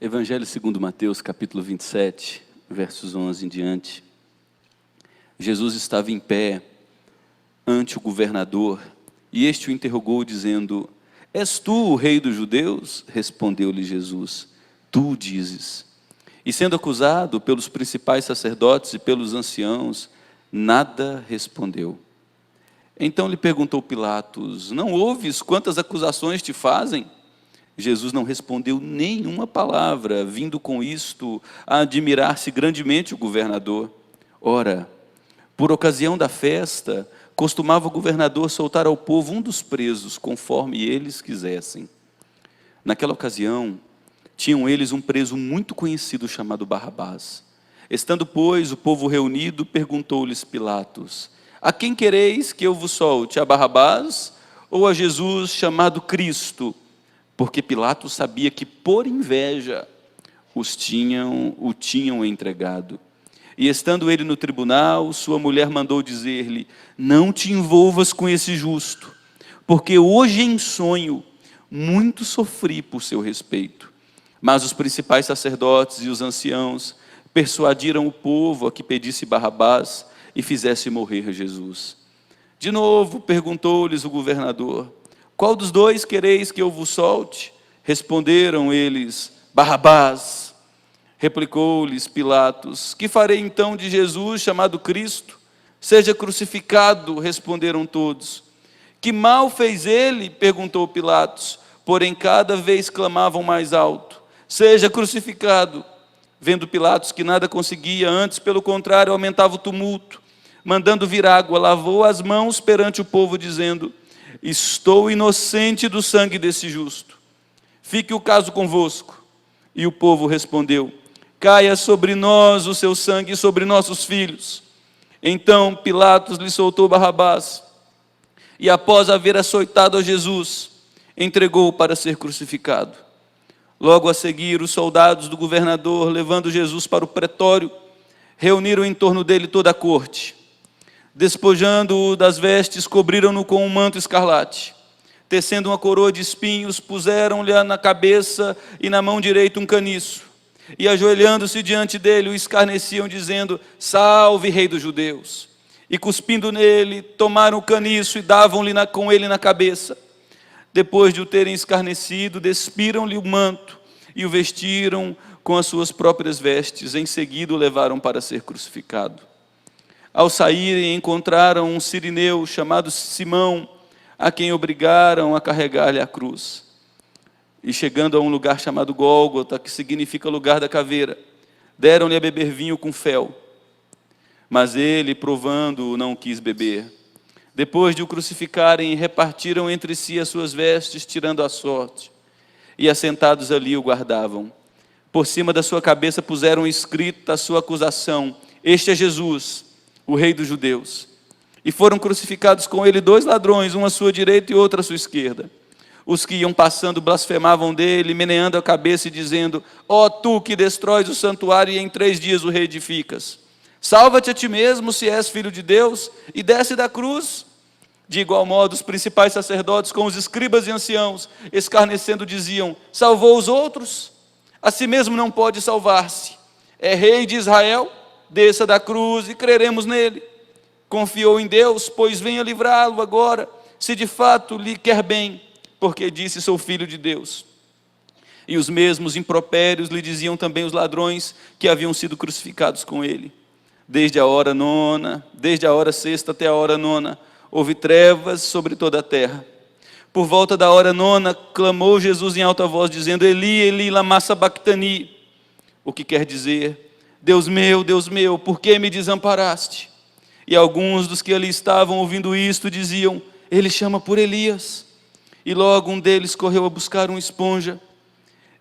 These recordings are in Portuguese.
Evangelho segundo Mateus, capítulo 27, versos 11 em diante. Jesus estava em pé ante o governador, e este o interrogou, dizendo: És tu o rei dos judeus? Respondeu-lhe Jesus: Tu o dizes. E sendo acusado pelos principais sacerdotes e pelos anciãos, nada respondeu. Então lhe perguntou Pilatos: Não ouves quantas acusações te fazem? Jesus não respondeu nenhuma palavra, vindo com isto a admirar-se grandemente o governador. Ora, por ocasião da festa, costumava o governador soltar ao povo um dos presos, conforme eles quisessem. Naquela ocasião, tinham eles um preso muito conhecido chamado Barrabás. Estando, pois, o povo reunido, perguntou-lhes Pilatos: A quem quereis que eu vos solte, a Barrabás ou a Jesus chamado Cristo? Porque Pilatos sabia que por inveja o tinham entregado. E estando ele no tribunal, sua mulher mandou dizer-lhe: Não te envolvas com esse justo, porque hoje em sonho muito sofri por seu respeito. Mas os principais sacerdotes e os anciãos persuadiram o povo a que pedisse Barrabás e fizesse morrer Jesus. De novo perguntou-lhes o governador: Qual dos dois quereis que eu vos solte? Responderam eles: Barrabás. Replicou-lhes Pilatos: Que farei então de Jesus chamado Cristo? Seja crucificado, responderam todos. Que mal fez ele? Perguntou Pilatos. Porém cada vez clamavam mais alto: Seja crucificado. Vendo Pilatos que nada conseguia, antes pelo contrário aumentava o tumulto, mandando vir água, lavou as mãos perante o povo, dizendo: Estou inocente do sangue desse justo. Fique o caso convosco. E o povo respondeu: Caia sobre nós o seu sangue e sobre nossos filhos. Então Pilatos lhe soltou Barrabás, e após haver açoitado a Jesus, entregou-o para ser crucificado. Logo a seguir, os soldados do governador, levando Jesus para o pretório, reuniram em torno dele toda a corte. Despojando-o das vestes, cobriram-no com um manto escarlate. Tecendo uma coroa de espinhos, puseram-lhe na cabeça e na mão direita um caniço. E ajoelhando-se diante dele, o escarneciam, dizendo: Salve, rei dos judeus! E cuspindo nele, tomaram o caniço e davam-lhe com ele na cabeça. Depois de o terem escarnecido, despiram-lhe o manto e o vestiram com as suas próprias vestes. Em seguida o levaram para ser crucificado. Ao saírem, encontraram um cirineu chamado Simão, a quem obrigaram a carregar-lhe a cruz. E chegando a um lugar chamado Gólgota, que significa lugar da caveira, deram-lhe a beber vinho com fel. Mas ele, provando-o, não quis beber. Depois de o crucificarem, repartiram entre si as suas vestes, tirando a sorte. E assentados ali o guardavam. Por cima da sua cabeça puseram escrita a sua acusação: Este é Jesus, o rei dos judeus. E foram crucificados com ele 2 ladrões, um à sua direita e outro à sua esquerda. Os que iam passando blasfemavam dele, meneando a cabeça e dizendo: Ó tu que destróis o santuário e em 3 dias o reedificas, salva-te a ti mesmo, se és filho de Deus, e desce da cruz. De igual modo, os principais sacerdotes, com os escribas e anciãos, escarnecendo, diziam: Salvou os outros? A si mesmo não pode salvar-se. É rei de Israel? Desça da cruz e creremos nele. Confiou em Deus, pois venha livrá-lo agora, se de fato lhe quer bem, porque disse: Sou filho de Deus. E os mesmos impropérios lhe diziam também os ladrões que haviam sido crucificados com ele. Desde a hora sexta até a hora nona, houve trevas sobre toda a terra. Por volta da hora nona, clamou Jesus em alta voz, dizendo: Eli, Eli, lama sabactani, o que quer dizer: Deus meu, por que me desamparaste? E alguns dos que ali estavam ouvindo isto diziam: Ele chama por Elias. E logo um deles correu a buscar uma esponja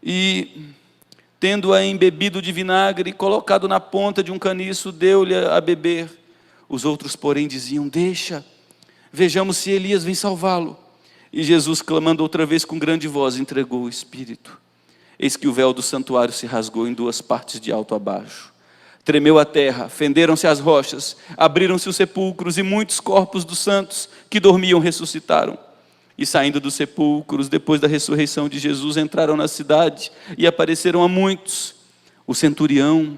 e, tendo-a embebido de vinagre, colocado na ponta de um caniço, deu-lhe a beber. Os outros, porém, diziam: Deixa, vejamos se Elias vem salvá-lo. E Jesus, clamando outra vez com grande voz, entregou o Espírito. Eis que o véu do santuário se rasgou em 2 partes, de alto a baixo. Tremeu a terra, fenderam-se as rochas, abriram-se os sepulcros, e muitos corpos dos santos que dormiam ressuscitaram. E saindo dos sepulcros, depois da ressurreição de Jesus, entraram na cidade e apareceram a muitos. O centurião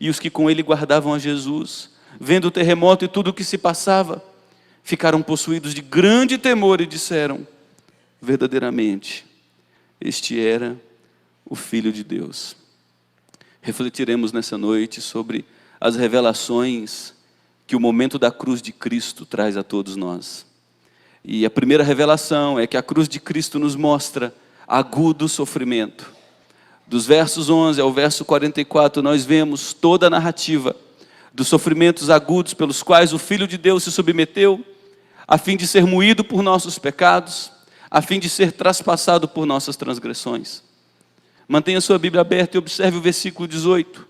e os que com ele guardavam a Jesus, vendo o terremoto e tudo o que se passava, ficaram possuídos de grande temor e disseram: verdadeiramente, este era o Filho de Deus. Refletiremos nessa noite sobre as revelações que o momento da cruz de Cristo traz a todos nós. E a primeira revelação é que a cruz de Cristo nos mostra agudo sofrimento. Dos versos 11 ao verso 44, nós vemos toda a narrativa dos sofrimentos agudos pelos quais o Filho de Deus se submeteu, a fim de ser moído por nossos pecados, a fim de ser traspassado por nossas transgressões. Mantenha sua Bíblia aberta e observe o versículo 18.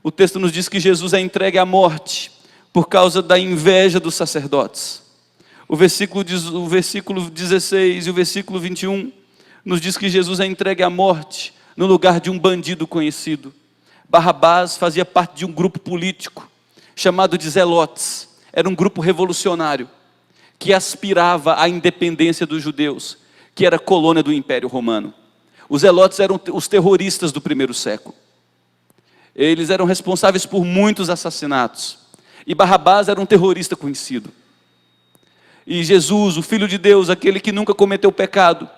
O texto nos diz que Jesus é entregue à morte por causa da inveja dos sacerdotes. O versículo 16 e o versículo 21 nos diz que Jesus é entregue à morte no lugar de um bandido conhecido. Barrabás fazia parte de um grupo político chamado de Zelotes. Era um grupo revolucionário que aspirava à independência dos judeus, que era colônia do Império Romano. Os Zelotes eram os terroristas do primeiro século. Eles eram responsáveis por muitos assassinatos. E Barrabás era um terrorista conhecido. E Jesus, o Filho de Deus, aquele que nunca cometeu pecado,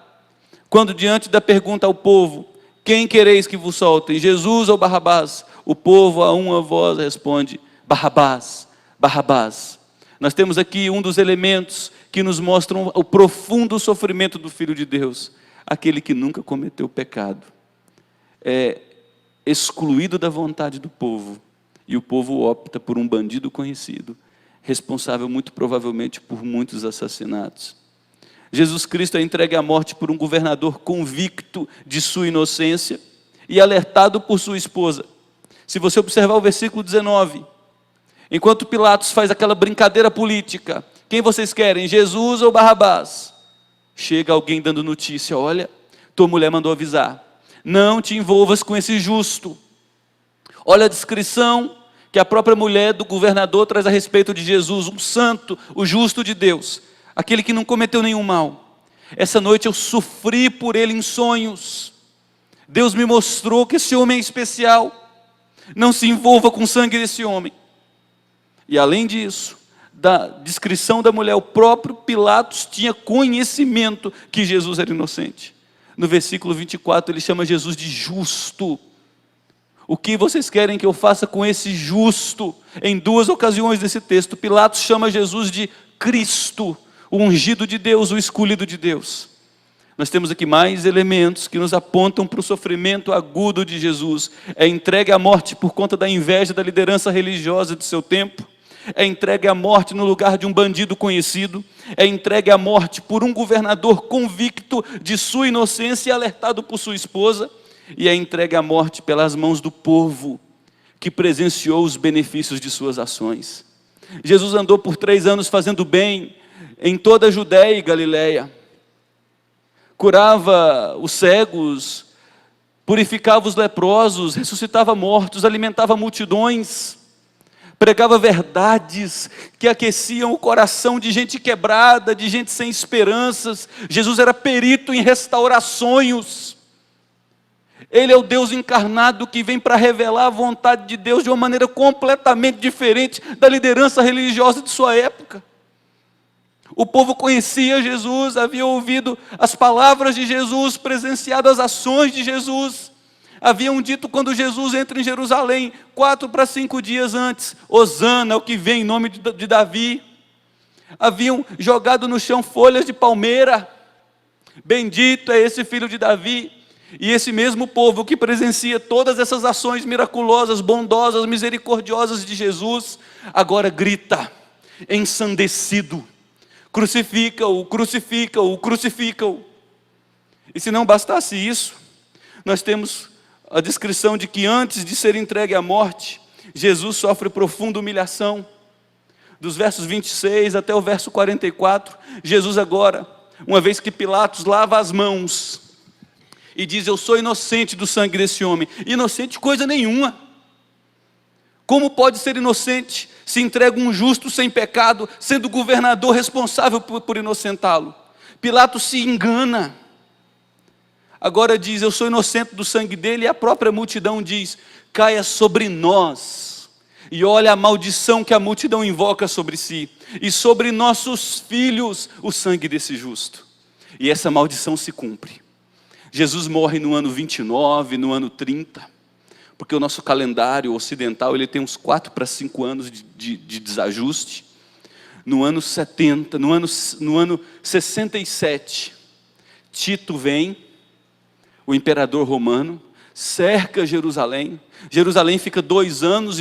quando diante da pergunta ao povo: quem quereis que vos soltem, Jesus ou Barrabás? O povo a uma voz responde: Barrabás, Barrabás. Nós temos aqui um dos elementos que nos mostram o profundo sofrimento do Filho de Deus. Aquele que nunca cometeu pecado é excluído da vontade do povo, e o povo opta por um bandido conhecido, responsável muito provavelmente por muitos assassinatos. Jesus Cristo é entregue à morte por um governador convicto de sua inocência e alertado por sua esposa. Se você observar o versículo 19, enquanto Pilatos faz aquela brincadeira política: quem vocês querem, Jesus ou Barrabás? Chega alguém dando notícia: olha, tua mulher mandou avisar, não te envolvas com esse justo. Olha a descrição que a própria mulher do governador traz a respeito de Jesus, um santo, o justo de Deus, aquele que não cometeu nenhum mal. Essa noite eu sofri por ele em sonhos. Deus me mostrou que esse homem é especial. Não se envolva com o sangue desse homem. E além disso, da descrição da mulher, o próprio Pilatos tinha conhecimento que Jesus era inocente. No versículo 24 ele chama Jesus de justo. O que vocês querem que eu faça com esse justo? Em duas ocasiões desse texto, Pilatos chama Jesus de Cristo, o ungido de Deus, o escolhido de Deus. Nós temos aqui mais elementos que nos apontam para o sofrimento agudo de Jesus. É entregue à morte por conta da inveja da liderança religiosa de seu tempo. É entregue à morte no lugar de um bandido conhecido. É entregue à morte por um governador convicto de sua inocência e alertado por sua esposa. E é entregue à morte pelas mãos do povo que presenciou os benefícios de suas ações. Jesus andou por 3 anos fazendo bem em toda a Judéia e Galileia. Curava os cegos, purificava os leprosos, ressuscitava mortos, alimentava multidões, pregava verdades que aqueciam o coração de gente quebrada, de gente sem esperanças. Jesus era perito em restaurar sonhos. Ele é o Deus encarnado que vem para revelar a vontade de Deus de uma maneira completamente diferente da liderança religiosa de sua época. O povo conhecia Jesus, havia ouvido as palavras de Jesus, presenciado as ações de Jesus. Haviam dito quando Jesus entra em Jerusalém, 4 para 5 dias antes: Hosana, o que vem em nome de Davi. Haviam jogado no chão folhas de palmeira: bendito é esse filho de Davi. E esse mesmo povo que presencia todas essas ações miraculosas, bondosas, misericordiosas de Jesus, agora grita, ensandecido: crucifica-o, crucifica-o, crucifica-o. E se não bastasse isso, nós temos a descrição de que antes de ser entregue à morte, Jesus sofre profunda humilhação. Dos versos 26 até o verso 44, Jesus agora, uma vez que Pilatos lava as mãos e diz: eu sou inocente do sangue desse homem. Inocente coisa nenhuma. Como pode ser inocente se entrega um justo sem pecado, sendo o governador responsável por inocentá-lo? Pilatos se engana. Agora diz, eu sou inocente do sangue dele, e a própria multidão diz, caia sobre nós. E olha a maldição que a multidão invoca sobre si. E sobre nossos filhos o sangue desse justo. E essa maldição se cumpre. Jesus morre no ano 29, no ano 30. Porque o nosso calendário ocidental ele tem uns 4 para 5 anos de desajuste. No ano 70, no ano 67, Tito vem, o imperador romano, cerca Jerusalém. Jerusalém fica 2 anos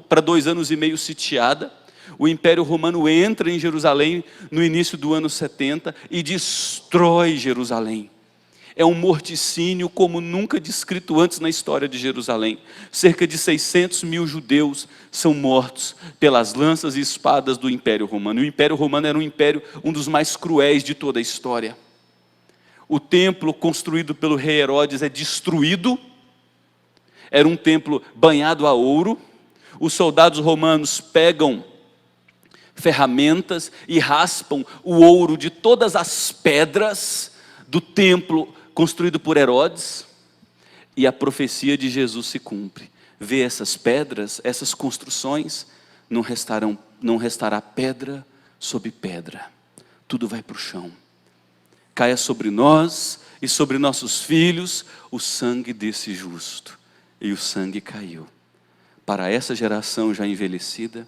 para 2 anos e meio sitiada. O Império Romano entra em Jerusalém no início do ano 70 e destrói Jerusalém. É um morticínio como nunca descrito antes na história de Jerusalém. Cerca de 600 mil judeus são mortos pelas lanças e espadas do Império Romano. O Império Romano era um dos mais cruéis de toda a história. O templo construído pelo rei Herodes é destruído. Era um templo banhado a ouro. Os soldados romanos pegam ferramentas e raspam o ouro de todas as pedras do templo construído por Herodes, e a profecia de Jesus se cumpre. Vê essas pedras, essas construções, não restará pedra sobre pedra, tudo vai para o chão. Caia sobre nós e sobre nossos filhos o sangue desse justo. E o sangue caiu para essa geração já envelhecida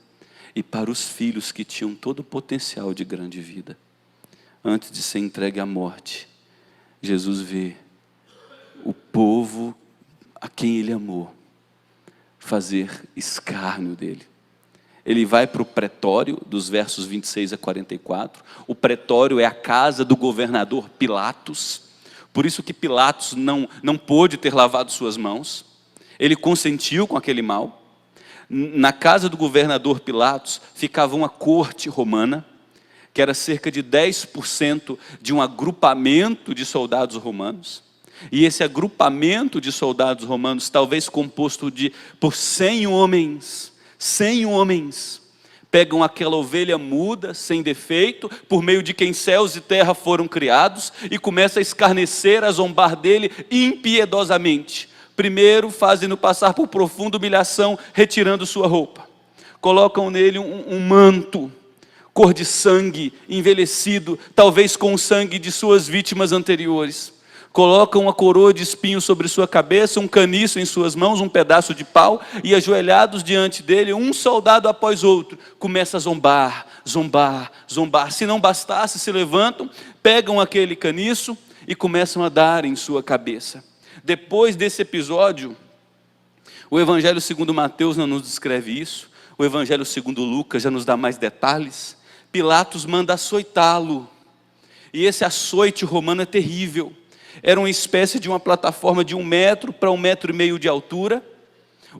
e para os filhos que tinham todo o potencial de grande vida. Antes de ser entregue à morte, Jesus vê o povo a quem ele amou fazer escárnio dele. Ele vai para o pretório, dos versos 26 a 44. O pretório é a casa do governador Pilatos. Por isso que Pilatos não pôde ter lavado suas mãos. Ele consentiu com aquele mal. Na casa do governador Pilatos ficava uma corte romana, que era cerca de 10% de um agrupamento de soldados romanos. E esse agrupamento de soldados romanos, talvez composto por 100 homens, pegam aquela ovelha muda, sem defeito, por meio de quem céus e terra foram criados, e começam a escarnecer, a zombar dele impiedosamente. Primeiro fazem-no passar por profunda humilhação, retirando sua roupa. Colocam nele um manto, cor de sangue, envelhecido, talvez com o sangue de suas vítimas anteriores. Colocam uma coroa de espinhos sobre sua cabeça, um caniço em suas mãos, um pedaço de pau, e ajoelhados diante dele, um soldado após outro, começa a zombar. Se não bastasse, se levantam, pegam aquele caniço e começam a dar em sua cabeça. Depois desse episódio, o Evangelho segundo Mateus não nos descreve isso, o Evangelho segundo Lucas já nos dá mais detalhes. Pilatos manda açoitá-lo, e esse açoite romano é terrível. Era uma espécie de uma plataforma de 1 metro para 1,5 metros de altura.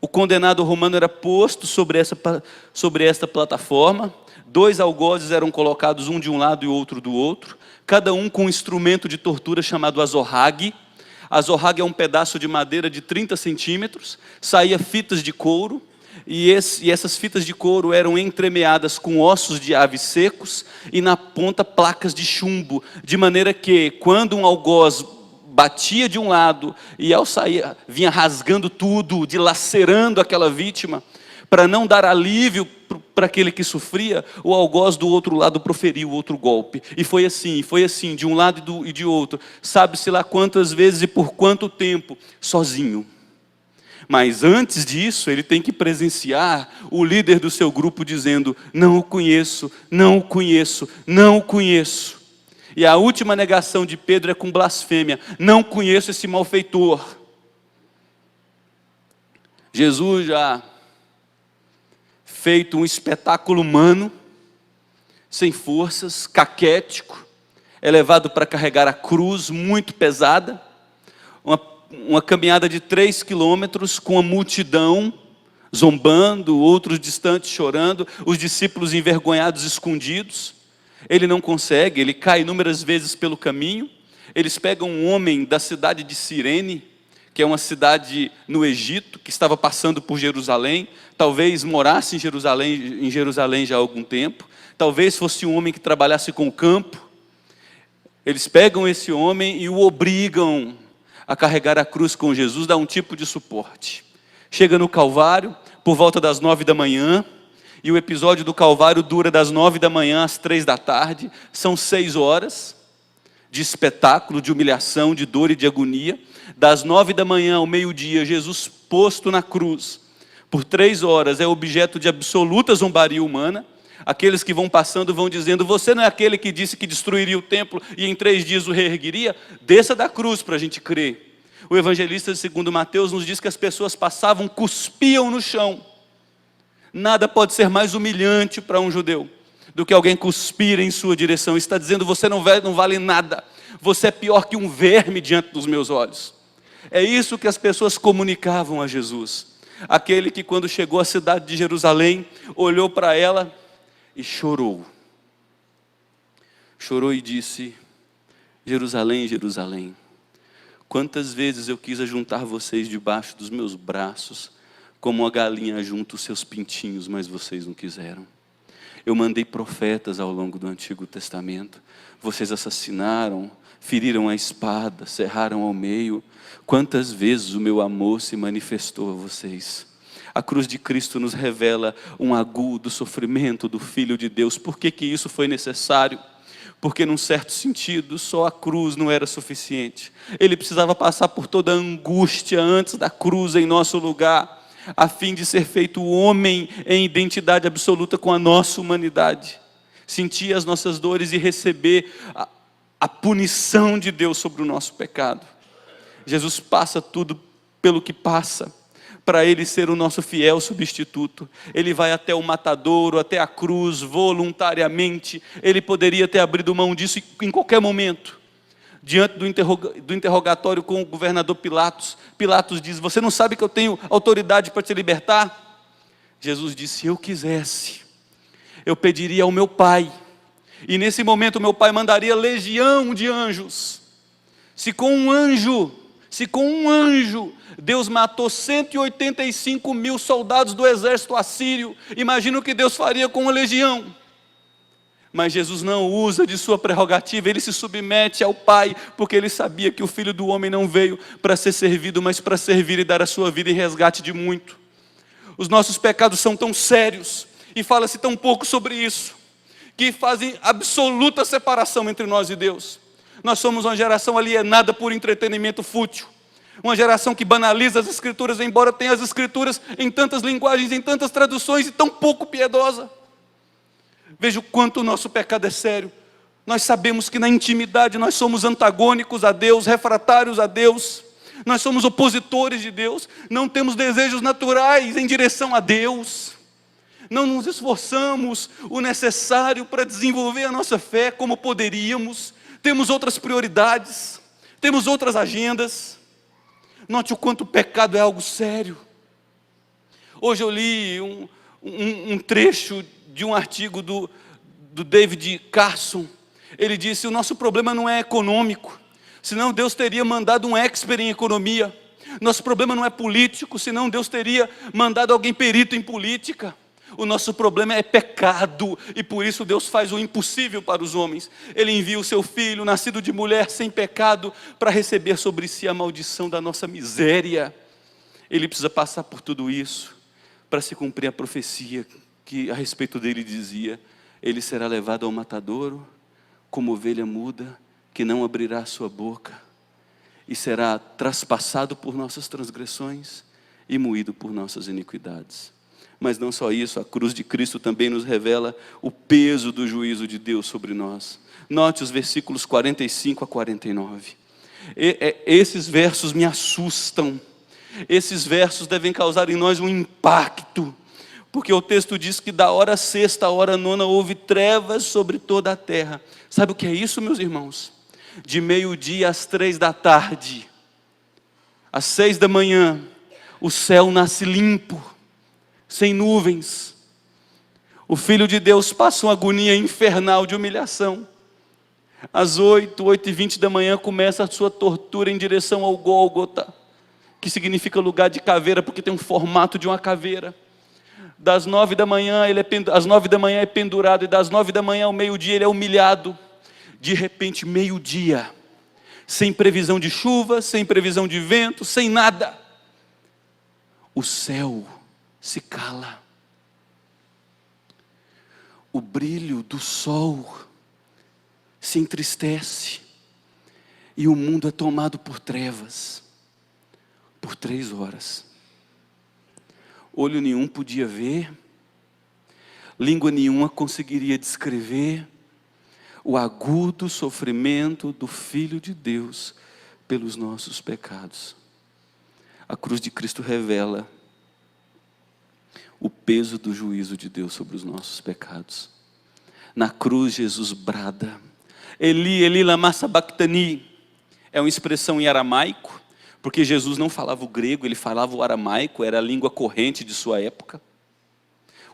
O condenado romano era posto sobre esta plataforma. 2 algozes eram colocados, um de um lado e o outro do outro, cada um com um instrumento de tortura chamado azorrague. Azorrague é um pedaço de madeira de 30 centímetros, saía fitas de couro, e essas fitas de couro eram entremeadas com ossos de aves secos, e na ponta placas de chumbo, de maneira que quando um algoz batia de um lado, e ao sair vinha rasgando tudo, dilacerando aquela vítima, para não dar alívio para aquele que sofria, o algoz do outro lado proferiu outro golpe. E foi assim, de um lado e de outro. Sabe-se lá quantas vezes e por quanto tempo, sozinho. Mas antes disso, ele tem que presenciar o líder do seu grupo dizendo, não o conheço, não o conheço, não o conheço. E a última negação de Pedro é com blasfêmia, não conheço esse malfeitor. Jesus já feito um espetáculo humano, sem forças, caquético, é levado para carregar a cruz muito pesada, uma caminhada de 3 quilômetros com a multidão zombando, outros distantes chorando, os discípulos envergonhados, escondidos. Ele não consegue, ele cai inúmeras vezes pelo caminho. Eles pegam um homem da cidade de Cirene, que é uma cidade no Egito, que estava passando por Jerusalém, talvez morasse em Jerusalém já há algum tempo, talvez fosse um homem que trabalhasse com o campo, Eles pegam esse homem e o obrigam a carregar a cruz com Jesus, dá um tipo de suporte. Chega no Calvário, por volta das 9 da manhã, e o episódio do Calvário dura das 9 da manhã às 3 da tarde, são 6 horas de espetáculo, de humilhação, de dor e de agonia. Das 9 da manhã ao meio-dia, Jesus posto na cruz, por 3 horas, é objeto de absoluta zombaria humana. Aqueles que vão passando vão dizendo: você não é aquele que disse que destruiria o templo e em 3 dias o reergueria? Desça da cruz para a gente crer. O evangelista segundo Mateus nos diz que as pessoas passavam, cuspiam no chão. Nada pode ser mais humilhante para um judeu do que alguém cuspir em sua direção. Está dizendo: você não vale nada, você é pior que um verme diante dos meus olhos. É isso que as pessoas comunicavam a Jesus. Aquele que, quando chegou à cidade de Jerusalém, olhou para ela e chorou. Chorou e disse: Jerusalém, Jerusalém, quantas vezes eu quis ajuntar vocês debaixo dos meus braços, como a galinha junta os seus pintinhos, mas vocês não quiseram. Eu mandei profetas ao longo do Antigo Testamento, vocês assassinaram, feriram a espada, cerraram ao meio. Quantas vezes o meu amor se manifestou a vocês? A cruz de Cristo nos revela um agudo sofrimento do Filho de Deus. Por que isso foi necessário? Porque, num certo sentido, só a cruz não era suficiente. Ele precisava passar por toda a angústia antes da cruz em nosso lugar, a fim de ser feito homem em identidade absoluta com a nossa humanidade, sentir as nossas dores e receber a punição de Deus sobre o nosso pecado. Jesus passa tudo pelo que passa, para Ele ser o nosso fiel substituto. Ele vai até o matadouro, até a cruz, voluntariamente. Ele poderia ter abrido mão disso em qualquer momento. Diante do interrogatório com o governador Pilatos, Pilatos diz: você não sabe que eu tenho autoridade para te libertar? Jesus disse: se eu quisesse, eu pediria ao meu Pai, e nesse momento meu Pai mandaria legião de anjos. Se com um anjo Deus matou 185 mil soldados do exército assírio, imagina o que Deus faria com uma legião. Mas Jesus não usa de sua prerrogativa, Ele se submete ao Pai, porque Ele sabia que o Filho do Homem não veio para ser servido, mas para servir e dar a sua vida em resgate de muito. Os nossos pecados são tão sérios, e fala-se tão pouco sobre isso, que fazem absoluta separação entre nós e Deus. Nós somos uma geração alienada por entretenimento fútil, uma geração que banaliza as Escrituras, embora tenha as Escrituras em tantas linguagens, em tantas traduções, e tão pouco piedosa. Veja o quanto o nosso pecado é sério. Nós sabemos que na intimidade nós somos antagônicos a Deus, refratários a Deus, nós somos opositores de Deus, não temos desejos naturais em direção a Deus, não nos esforçamos o necessário para desenvolver a nossa fé como poderíamos, temos outras prioridades, temos outras agendas. Note o quanto o pecado é algo sério. Hoje eu li um trecho de um artigo do David Carson. Ele disse: o nosso problema não é econômico, senão Deus teria mandado um expert em economia. Nosso problema não é político, senão Deus teria mandado alguém perito em política. O nosso problema é pecado, e por isso Deus faz o impossível para os homens. Ele envia o seu Filho, nascido de mulher, sem pecado, para receber sobre si a maldição da nossa miséria. Ele precisa passar por tudo isso, para se cumprir a profecia que a respeito dele dizia: ele será levado ao matadouro, como ovelha muda, que não abrirá a sua boca, e será traspassado por nossas transgressões, e moído por nossas iniquidades. Mas não só isso, a cruz de Cristo também nos revela o peso do juízo de Deus sobre nós. Note os versículos 45 a 49. Esses versos me assustam. Esses versos devem causar em nós um impacto, porque o texto diz que da hora sexta à hora nona houve trevas sobre toda a terra. Sabe o que é isso, meus irmãos? De meio-dia às 3 da tarde, às 6 da manhã, o céu nasce limpo, sem nuvens. O Filho de Deus passa uma agonia infernal de humilhação. Às 8h20 da manhã começa a sua tortura em direção ao Gólgota, que significa lugar de caveira, porque tem um formato de uma caveira. Das 9 da manhã às 9 da manhã é pendurado, e das 9 da manhã ao meio-dia ele é humilhado. De repente, meio-dia, sem previsão de chuva, sem previsão de vento, sem nada, o céu se cala. O brilho do sol se entristece e o mundo é tomado por trevas por 3 horas. Olho nenhum podia ver, língua nenhuma conseguiria descrever o agudo sofrimento do Filho de Deus pelos nossos pecados. A cruz de Cristo revela o peso do juízo de Deus sobre os nossos pecados. Na cruz, Jesus brada: Eli, Eli, lama sabachthani. É uma expressão em aramaico, porque Jesus não falava o grego, ele falava o aramaico, era a língua corrente de sua época.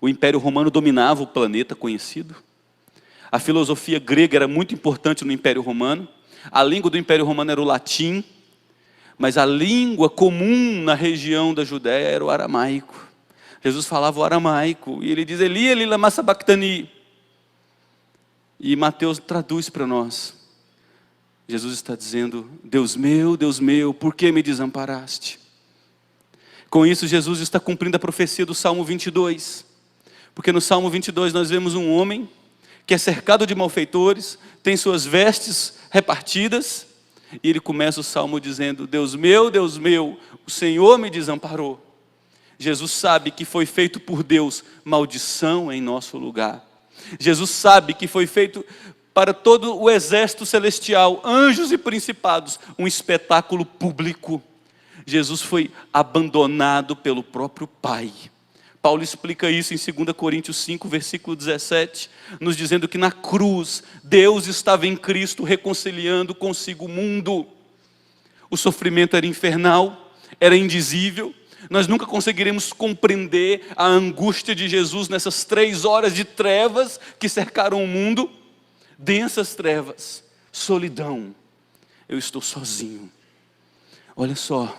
O Império Romano dominava o planeta conhecido. A filosofia grega era muito importante no Império Romano. A língua do Império Romano era o latim, mas a língua comum na região da Judéia era o aramaico. Jesus falava o aramaico, e ele diz: Eli, Eli, lama sabachthani. E Mateus traduz para nós. Jesus está dizendo: Deus meu, por que me desamparaste? Com isso, Jesus está cumprindo a profecia do Salmo 22. Porque no Salmo 22 nós vemos um homem que é cercado de malfeitores, tem suas vestes repartidas, e ele começa o Salmo dizendo: Deus meu, o Senhor me desamparou. Jesus sabe que foi feito por Deus maldição em nosso lugar. Jesus sabe que foi feito para todo o exército celestial, anjos e principados, um espetáculo público. Jesus foi abandonado pelo próprio Pai. Paulo explica isso em 2 Coríntios 5, versículo 17, nos dizendo que na cruz, Deus estava em Cristo reconciliando consigo o mundo. O sofrimento era infernal, era indizível. Nós nunca conseguiremos compreender a angústia de Jesus nessas 3 horas de trevas que cercaram o mundo. Densas trevas, solidão, eu estou sozinho. Olha só,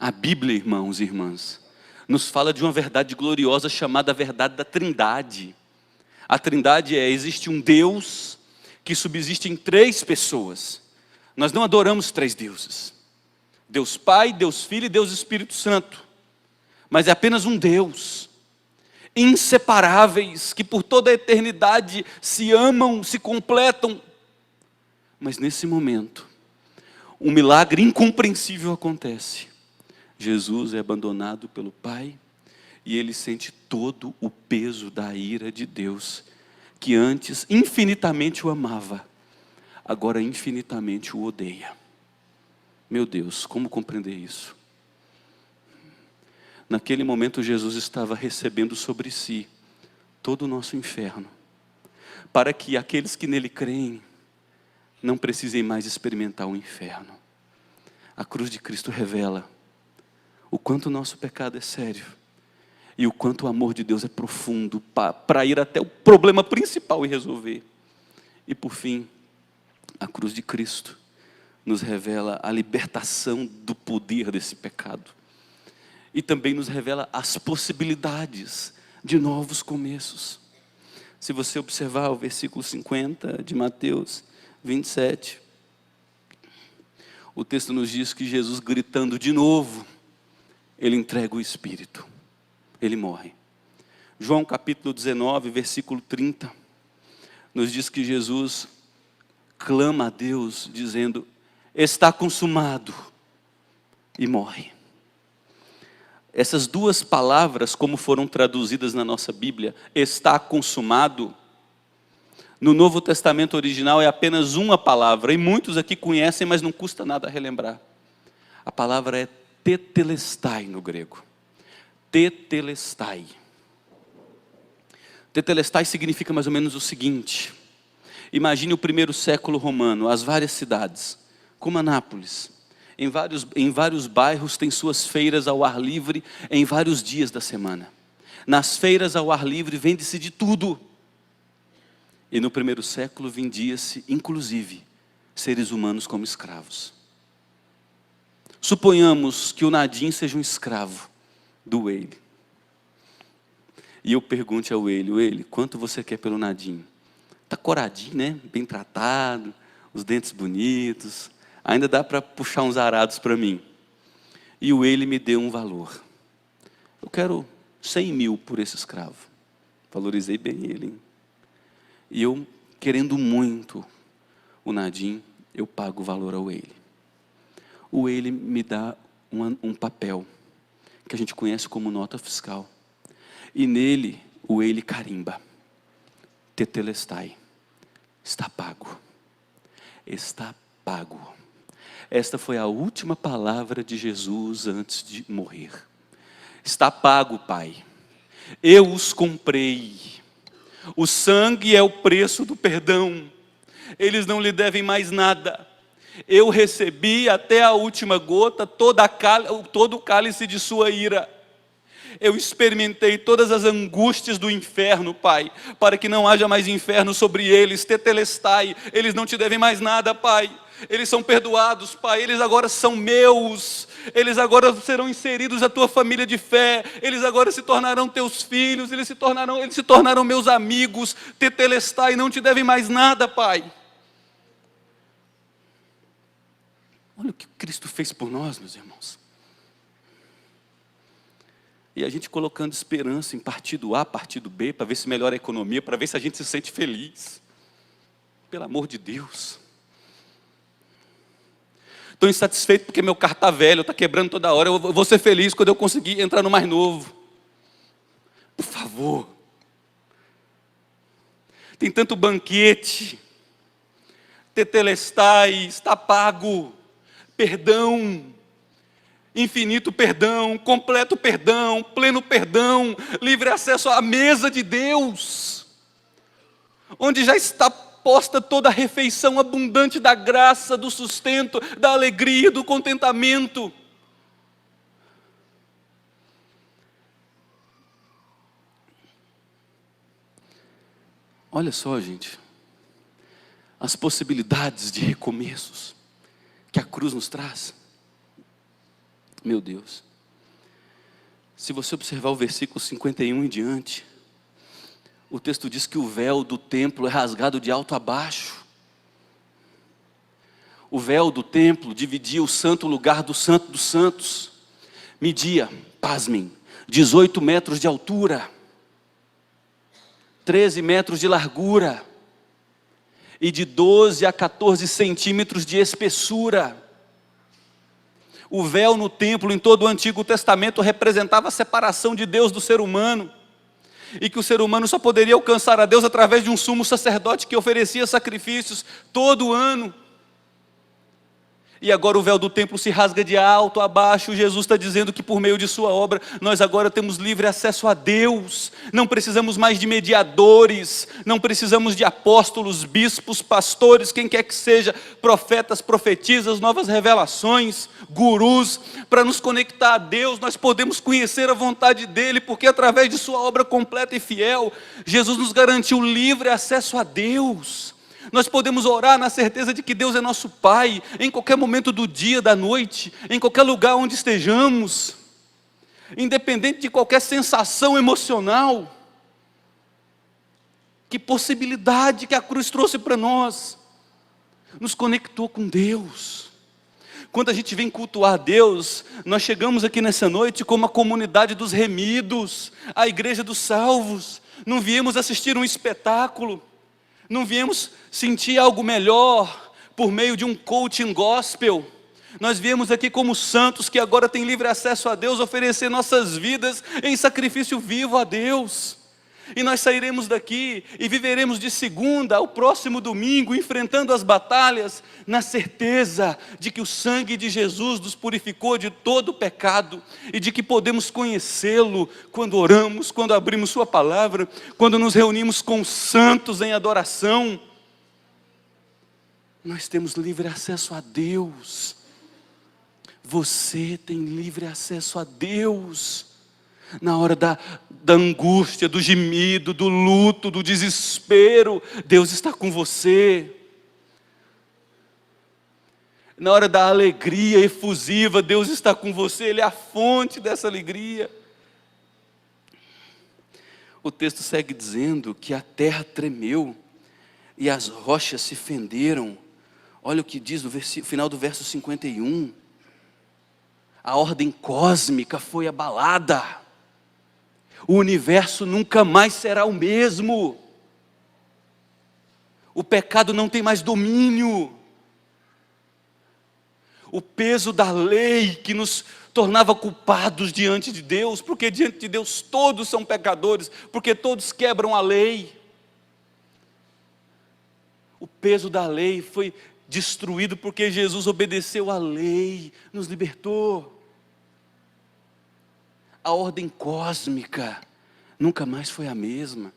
a Bíblia, irmãos e irmãs, nos fala de uma verdade gloriosa chamada verdade da Trindade. A Trindade existe um Deus que subsiste em 3 pessoas. Nós não adoramos 3 deuses. Deus Pai, Deus Filho e Deus Espírito Santo. Mas é apenas um Deus. Inseparáveis, que por toda a eternidade se amam, se completam. Mas nesse momento, um milagre incompreensível acontece. Jesus é abandonado pelo Pai e ele sente todo o peso da ira de Deus, que antes infinitamente o amava, agora infinitamente o odeia. Meu Deus, como compreender isso? Naquele momento Jesus estava recebendo sobre si todo o nosso inferno, para que aqueles que nele creem não precisem mais experimentar o inferno. A cruz de Cristo revela o quanto o nosso pecado é sério e o quanto o amor de Deus é profundo para ir até o problema principal e resolver. E por fim, a cruz de Cristo nos revela a libertação do poder desse pecado. E também nos revela as possibilidades de novos começos. Se você observar o versículo 50 de Mateus 27, o texto nos diz que Jesus, gritando de novo, ele entrega o Espírito, ele morre. João capítulo 19, versículo 30, nos diz que Jesus clama a Deus, dizendo: está consumado, e morre. Essas 2 palavras, como foram traduzidas na nossa Bíblia, está consumado, no Novo Testamento original é apenas uma palavra, e muitos aqui conhecem, mas não custa nada relembrar. A palavra é tetelestai no grego. Tetelestai. Tetelestai significa mais ou menos o seguinte: imagine o primeiro século romano, as várias cidades, como Anápolis. Em vários bairros tem suas feiras ao ar livre em vários dias da semana. Nas feiras ao ar livre vende-se de tudo. E no primeiro século vendia-se, inclusive, seres humanos como escravos. Suponhamos que o Nadim seja um escravo do Weile. E eu pergunte ao Weile: Weile, quanto você quer pelo Nadim? Está coradinho, né? Bem tratado, os dentes bonitos. Ainda dá para puxar uns arados para mim. E o Eli me deu um valor. Eu quero 100 mil por esse escravo. Valorizei bem ele. Hein? E eu, querendo muito o Nadim, eu pago o valor ao Eli. O Eli me dá um papel, que a gente conhece como nota fiscal. E nele, o Eli carimba. Tetelestai. Está pago. Está pago. Esta foi a última palavra de Jesus antes de morrer. Está pago, Pai. Eu os comprei. O sangue é o preço do perdão. Eles não lhe devem mais nada. Eu recebi até a última gota todo o cálice de sua ira. Eu experimentei todas as angústias do inferno, Pai, para que não haja mais inferno sobre eles. Tetelestai, eles não te devem mais nada, Pai. Eles são perdoados, Pai, eles agora são meus. Eles agora serão inseridos à tua família de fé. Eles agora se tornarão teus filhos. Eles se tornarão meus amigos. Tetelestai, não te devem mais nada, Pai. Olha o que Cristo fez por nós, meus irmãos. E a gente colocando esperança em partido A, partido B, para ver se melhora a economia, para ver se a gente se sente feliz. Pelo amor de Deus. Estou insatisfeito porque meu carro está velho, está quebrando toda hora. Eu vou ser feliz quando eu conseguir entrar no mais novo. Por favor. Tem tanto banquete. Tetelestai, está pago. Perdão. Infinito perdão, completo perdão, pleno perdão, livre acesso à mesa de Deus, onde já está posta toda a refeição abundante da graça, do sustento, da alegria, do contentamento. Olha só, gente, as possibilidades de recomeços que a cruz nos traz. Meu Deus, se você observar o versículo 51 em diante, o texto diz que o véu do templo é rasgado de alto a baixo. O véu do templo dividia o santo lugar do santo dos santos, media, pasmem, 18 metros de altura, 13 metros de largura, e de 12 a 14 centímetros de espessura. O véu no templo, em todo o Antigo Testamento, representava a separação de Deus do ser humano. E que o ser humano só poderia alcançar a Deus através de um sumo sacerdote que oferecia sacrifícios todo ano. E agora o véu do templo se rasga de alto a baixo. Jesus está dizendo que por meio de sua obra, nós agora temos livre acesso a Deus. Não precisamos mais de mediadores, não precisamos de apóstolos, bispos, pastores, quem quer que seja, profetas, profetisas, novas revelações, gurus, para nos conectar a Deus. Nós podemos conhecer a vontade dEle, porque através de sua obra completa e fiel, Jesus nos garantiu livre acesso a Deus. Nós podemos orar na certeza de que Deus é nosso Pai, em qualquer momento do dia, da noite, em qualquer lugar onde estejamos, independente de qualquer sensação emocional. Que possibilidade que a cruz trouxe para nós, nos conectou com Deus. Quando a gente vem cultuar a Deus, nós chegamos aqui nessa noite como a comunidade dos remidos, a igreja dos salvos. Não viemos assistir um espetáculo, não viemos sentir algo melhor por meio de um coaching gospel. Nós viemos aqui como santos que agora têm livre acesso a Deus, oferecer nossas vidas em sacrifício vivo a Deus. E nós sairemos daqui e viveremos de segunda ao próximo domingo, enfrentando as batalhas, na certeza de que o sangue de Jesus nos purificou de todo o pecado, e de que podemos conhecê-lo quando oramos, quando abrimos sua palavra, quando nos reunimos com os santos em adoração. Nós temos livre acesso a Deus. Você tem livre acesso a Deus. Na hora da angústia, do gemido, do luto, do desespero, Deus está com você. Na hora da alegria efusiva, Deus está com você, Ele é a fonte dessa alegria. O texto segue dizendo que a terra tremeu, e as rochas se fenderam. Olha o que diz no final do verso 51. A ordem cósmica foi abalada. O universo nunca mais será o mesmo. O pecado não tem mais domínio. O peso da lei que nos tornava culpados diante de Deus, porque diante de Deus todos são pecadores, porque todos quebram a lei. O peso da lei foi destruído porque Jesus obedeceu à lei, nos libertou. A ordem cósmica nunca mais foi a mesma.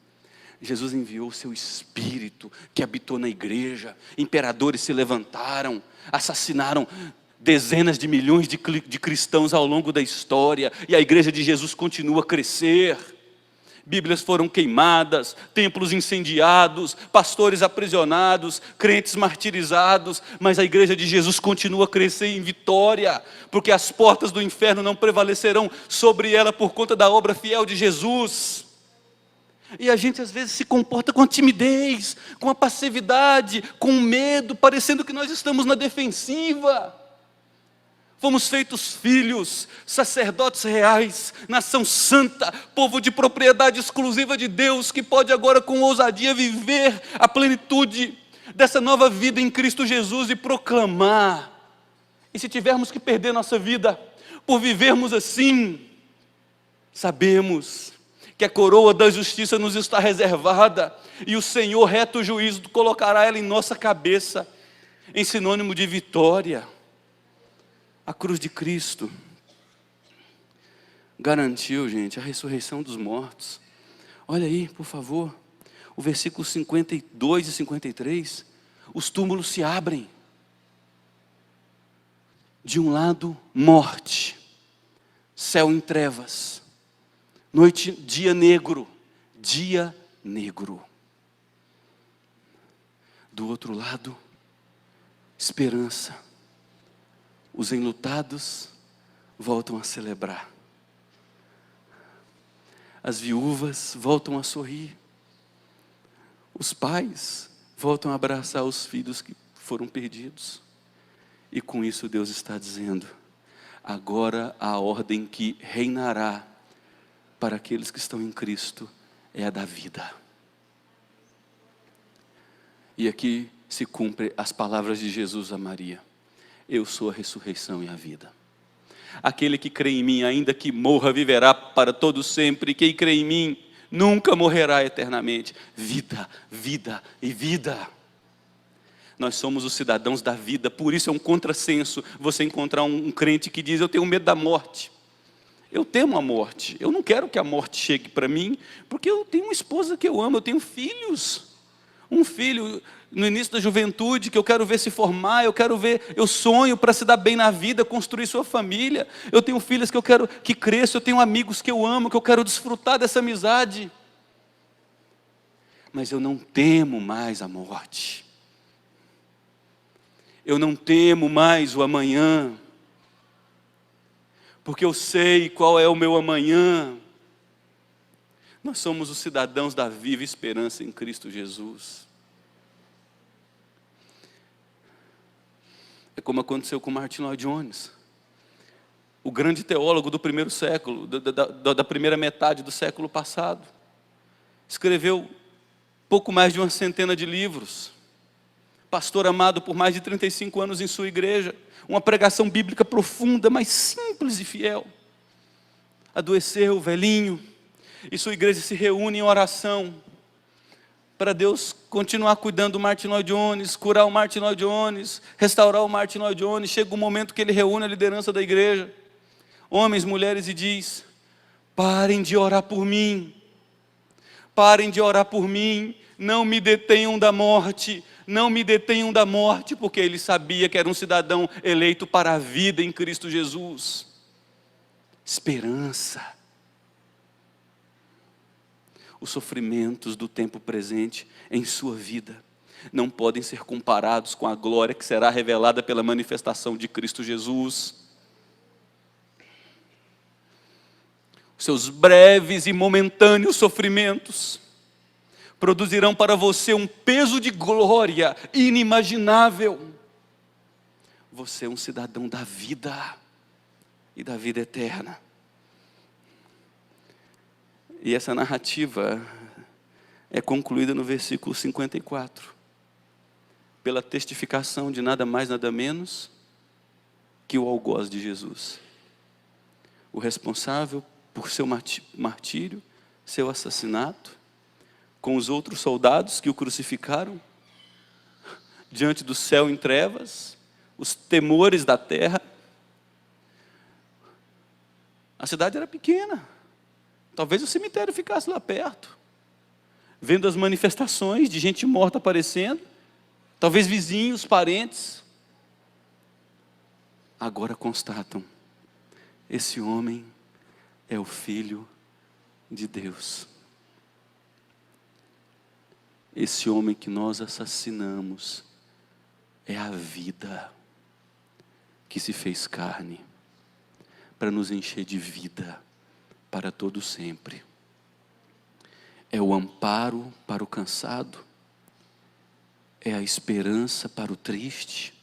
Jesus enviou o seu Espírito que habitou na igreja. Imperadores se levantaram, assassinaram dezenas de milhões de cristãos ao longo da história, e a igreja de Jesus continua a crescer. Bíblias foram queimadas, templos incendiados, pastores aprisionados, crentes martirizados, mas a igreja de Jesus continua a crescer em vitória, porque as portas do inferno não prevalecerão sobre ela por conta da obra fiel de Jesus. E a gente às vezes se comporta com a timidez, com a passividade, com o medo, parecendo que nós estamos na defensiva. Fomos feitos filhos, sacerdotes reais, nação santa, povo de propriedade exclusiva de Deus, que pode agora com ousadia viver a plenitude dessa nova vida em Cristo Jesus e proclamar. E se tivermos que perder nossa vida por vivermos assim, sabemos que a coroa da justiça nos está reservada, e o Senhor reto juízo colocará ela em nossa cabeça, em sinônimo de vitória. A cruz de Cristo garantiu, gente, a ressurreição dos mortos. Olha aí, por favor, o versículo 52 e 53. Os túmulos se abrem. De um lado, morte, céu em trevas, noite, dia negro. Do outro lado, esperança. Os enlutados voltam a celebrar. As viúvas voltam a sorrir. Os pais voltam a abraçar os filhos que foram perdidos. E com isso Deus está dizendo: agora a ordem que reinará para aqueles que estão em Cristo é a da vida. E aqui se cumpre as palavras de Jesus a Maria: eu sou a ressurreição e a vida. Aquele que crê em mim, ainda que morra, viverá para todo sempre. Quem crê em mim, nunca morrerá eternamente. Vida, vida e vida. Nós somos os cidadãos da vida, por isso é um contrassenso você encontrar um crente que diz: eu tenho medo da morte. Eu temo a morte, eu não quero que a morte chegue para mim, porque eu tenho uma esposa que eu amo, eu tenho filhos. Um filho no início da juventude que eu quero ver se formar, eu sonho para se dar bem na vida, construir sua família. Eu tenho filhas que eu quero que cresçam, eu tenho amigos que eu amo, que eu quero desfrutar dessa amizade. Mas eu não temo mais a morte. Eu não temo mais o amanhã, porque eu sei qual é o meu amanhã. Nós somos os cidadãos da viva esperança em Cristo Jesus. É como aconteceu com Martin Lloyd Jones, o grande teólogo do primeiro século, da primeira metade do século passado. Escreveu pouco mais de uma centena de livros. Pastor amado por mais de 35 anos em sua igreja. Uma pregação bíblica profunda, mas simples e fiel. Adoeceu, velhinho, e sua igreja se reúne em oração para Deus continuar cuidando do Martin Lloyd Jones, curar o Martin Lloyd Jones, restaurar o Martin Lloyd Jones. Chega um momento que ele reúne a liderança da igreja, homens, mulheres, e diz: parem de orar por mim, parem de orar por mim, não me detenham da morte, não me detenham da morte, porque ele sabia que era um cidadão eleito para a vida em Cristo Jesus. Esperança. Os sofrimentos do tempo presente em sua vida não podem ser comparados com a glória que será revelada pela manifestação de Cristo Jesus. Os seus breves e momentâneos sofrimentos produzirão para você um peso de glória inimaginável. Você é um cidadão da vida e da vida eterna. E essa narrativa é concluída no versículo 54, pela testificação de nada mais, nada menos que o algoz de Jesus, o responsável por seu martírio, seu assassinato, com os outros soldados que o crucificaram, diante do céu em trevas, os temores da terra. A cidade era pequena, talvez o cemitério ficasse lá perto, vendo as manifestações de gente morta aparecendo, talvez vizinhos, parentes, agora constatam: esse homem é o Filho de Deus. Esse homem que nós assassinamos é a vida que se fez carne para nos encher de vida para todo sempre. É o amparo para o cansado, é a esperança para o triste,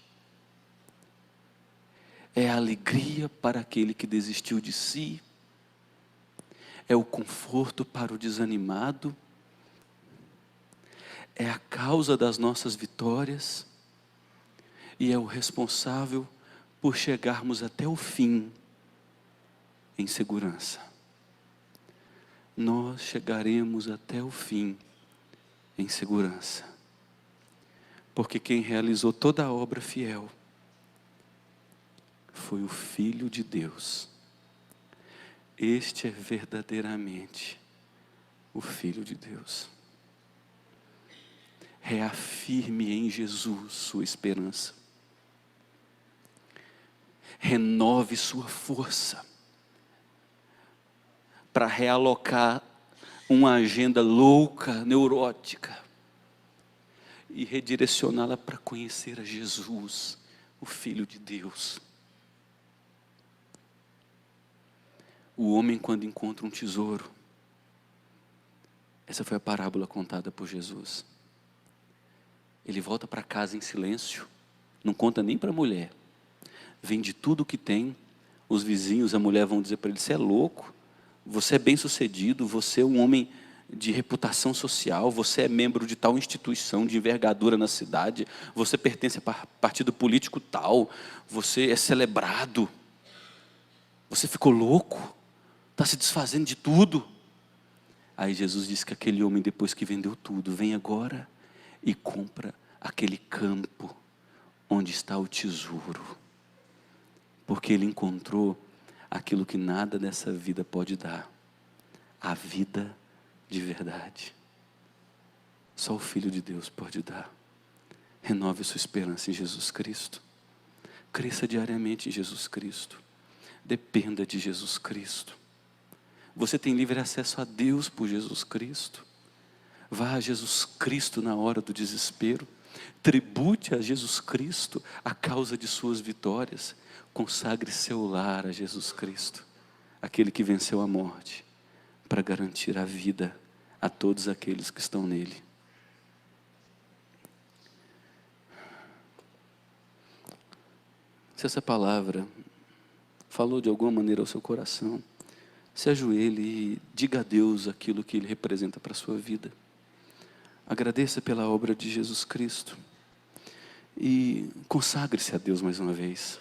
é a alegria para aquele que desistiu de si, é o conforto para o desanimado, é a causa das nossas vitórias e é o responsável por chegarmos até o fim em segurança. Nós chegaremos até o fim em segurança, porque quem realizou toda a obra fiel foi o Filho de Deus. Este é verdadeiramente o Filho de Deus. Reafirme em Jesus sua esperança. Renove sua força para realocar uma agenda louca, neurótica, e redirecioná-la para conhecer a Jesus, o Filho de Deus. O homem, quando encontra um tesouro, essa foi a parábola contada por Jesus. Ele volta para casa em silêncio, não conta nem para a mulher, vende tudo o que tem. Os vizinhos, a mulher vão dizer para ele: você é louco, você é bem sucedido, você é um homem de reputação social, você é membro de tal instituição de envergadura na cidade, você pertence a partido político tal, você é celebrado, você ficou louco, está se desfazendo de tudo. Aí Jesus disse que aquele homem, depois que vendeu tudo, vem agora e compra aquele campo onde está o tesouro, porque ele encontrou aquilo que nada dessa vida pode dar, a vida de verdade. Só o Filho de Deus pode dar. Renove sua esperança em Jesus Cristo, cresça diariamente em Jesus Cristo, dependa de Jesus Cristo. Você tem livre acesso a Deus por Jesus Cristo. Vá a Jesus Cristo na hora do desespero. Tribute a Jesus Cristo a causa de suas vitórias. Consagre seu lar a Jesus Cristo, aquele que venceu a morte, para garantir a vida a todos aqueles que estão nele. Se essa palavra falou de alguma maneira ao seu coração, se ajoelhe e diga a Deus aquilo que Ele representa para a sua vida. Agradeça pela obra de Jesus Cristo e consagre-se a Deus mais uma vez.